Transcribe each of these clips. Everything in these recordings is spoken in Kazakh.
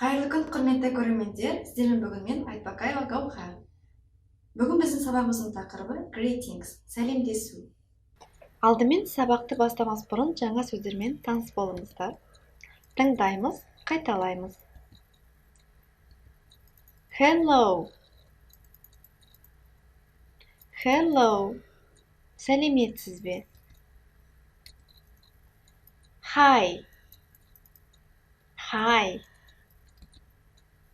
Қайырлы күн, құрметті көрермендер. Сіздермен бүгін мен Айтбақаева Гаухар. Бүгін біздің сабағымыздың тақырыбы greetings, сәлемдесу. Алдымен сабақты бастамас бұрын жаңа сөздермен таныс болыңыздар. Тыңдаймыз, қайталаймыз. Hello. Hello. Сәлеметсіз бе? Hi. Hi.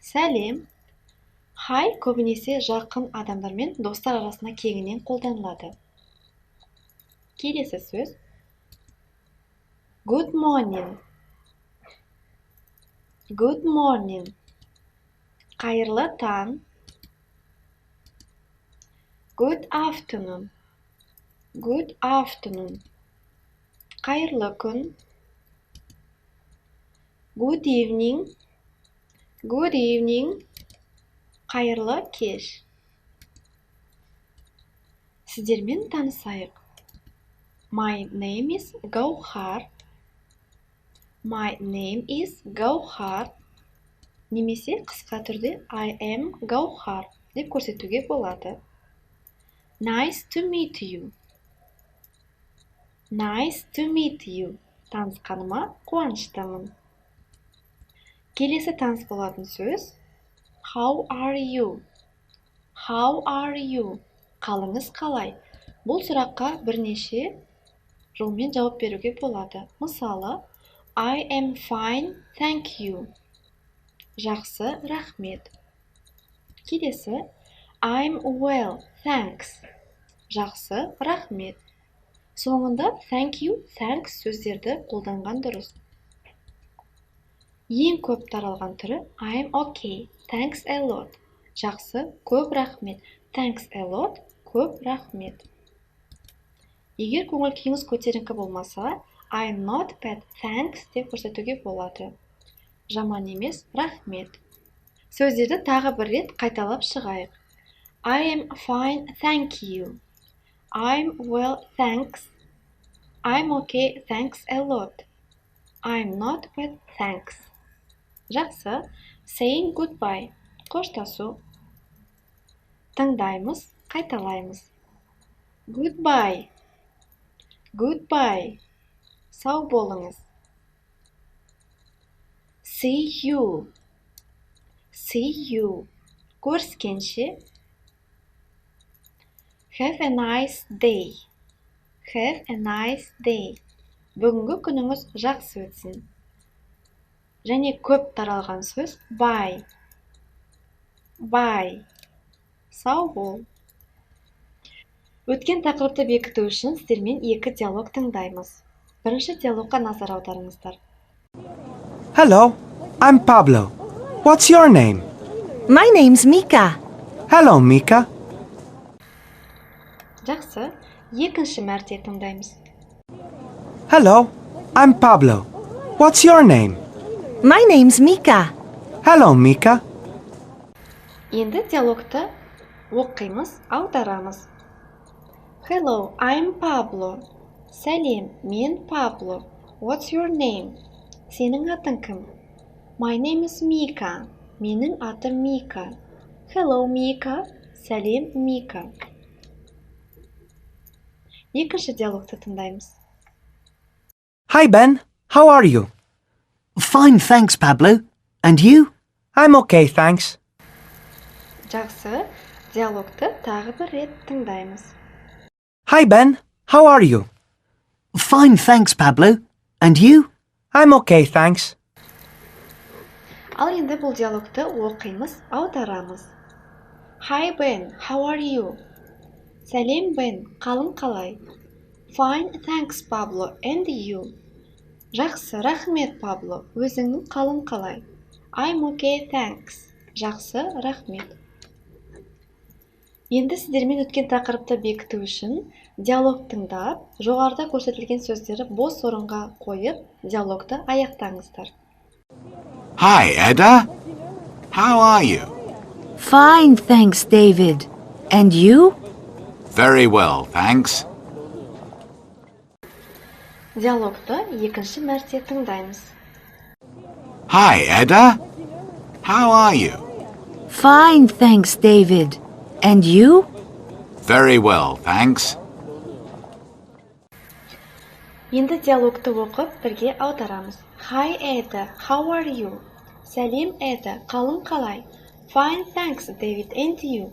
Сәлем. Hi көбінесе жақын адамдармен достар арасында кеңінен қолданылады. Келесі сөз. Good morning. Good morning. Қайырлы таң. Good afternoon. Good afternoon. Қайырлы күн. Good evening. Good evening. Қайырлы кеш. Сіздермен танысайық. My name is Гаухар. My name is Гаухар. Немесе қысқа түрде I am Гаухар деп көрсетуге болады. Nice to meet you. Nice to meet you. Танысқаныма қуаныштымын. Келесі таныс болатын сөз. How are you? How are you? Қалыңыз қалай? Бұл сұраққа бірнеше жолмен жауап беруге болады. Мысалы, I am fine, thank you. Жақсы, рахмет. Келесі, I'm well, thanks. Жақсы, рахмет. Соңында thank you, thanks сөздерді қолданған дұрыс. Ең көп таралған түрі I'm okay, thanks a lot. Жақсы, көп рахмет. Thanks a lot, көп рахмет. Егер көңіл күйіңіз көтеріңкі болмаса, I'm not bad, thanks деп көрсетуге болады. Жаман емес, рахмет. Сөздерді тағы бір рет қайталап шығайық. I am fine, thank you. I'm well, thanks. I'm okay, thanks a lot. I'm not bad, thanks. Жақсы, saying goodbye. Қоштасу. Тыңдаймыз, қайталаймыз. Goodbye. Goodbye. Сау болыңыз. See you. See you. Көріскенше. Have a nice day. Have a nice day. Бүгінгі күніңіз жақсы өтсін. Және көп таралған сөз bye. Bye. Сау бол. Өткен тақырыпты бекіту үшін сіздермен екі диалог тыңдаймыз. Бірінші диалогқа назар аударыңыздар. Hello, I'm Pablo. What's your name? My name's Mika. Hello, Mika. Жақсы, екінші мәрте тыңдаймыз. Hello, I'm Pablo. What's your name? My name's Mika. Hello, Mika. Енді диалогты оқимыз, аударамыз. Hello, I'm Pablo. Сәлем, мен Пабло. What's your name? Сенің атың кім? My name is Mika. Менің атым Мика. Hello, Mika. Сәлем, Мика. Екінші диалогты тыңдаймыз. Hi, Ben. How are you? Fine, thanks, Pablo. And you? I'm okay, thanks. Жақсы, диалогты тағы бір рет тыңдаймыз. Hi, Ben. How are you? Fine, thanks, Pablo. And you? I'm okay, thanks. Ал енді бұл диалогты оқимыз, аударамыз. Hi, Ben. How are you? Сәлем, Бен. Қалың қалай? Fine, thanks, Pablo. And you? Жақсы, рахмет, Пабло. Өзіңнің қалың қалай? I'm okay, thanks. Жақсы, рахмет. Енді сіздермен өткен тақырыпты бекіту үшін диалог тыңдап, жоғарыда көрсетілген сөздері бос орынға қойып, диалогты аяқтаңыздар. Hi, Edda. How are you? Fine, thanks, David. And you? Very well, thanks. Диалогты екінші мәрте тыңдаймыз. Hi, Edda. How are you? Fine, thanks, David. And you? Very well, thanks. Енді диалогты оқып, бірге аударамыз. Hi, Ada. How are you? Сәлем, Ada. Қалың қалай? Fine, thanks, David. And you?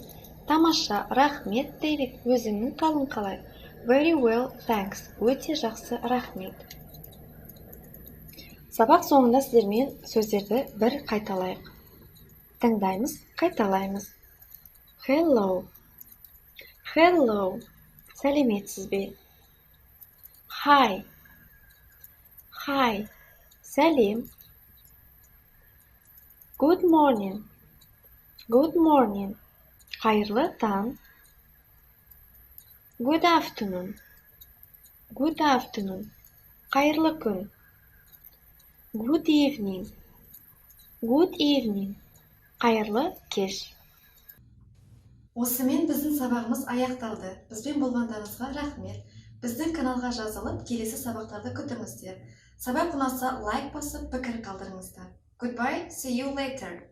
Тамаша, рахмет, David. Өзіңнің қалың қалай? Very well, thanks. Өте жақсы, рахмет. Сабақ соңында сіздермен сөздерді бір қайталайық. Тыңдаймыз, қайталаймыз. Hello. Hello. Сәлеметсіз бе? Hi. Hi. Сәлем. Good morning. Good morning. Қайырлы таң. Good afternoon. Good afternoon. Қайырлы күн. Good evening. Good evening. Қайырлы кеш. Осымен біздің сабағымыз аяқталды. Бізбен болғандарыңызға рахмет. Біздің каналға жазылып, келесі сабақтарды күтіңіздер. Сабақ ұнаса лайк басып, пікір қалдырыңыздар. Goodbye, see you later.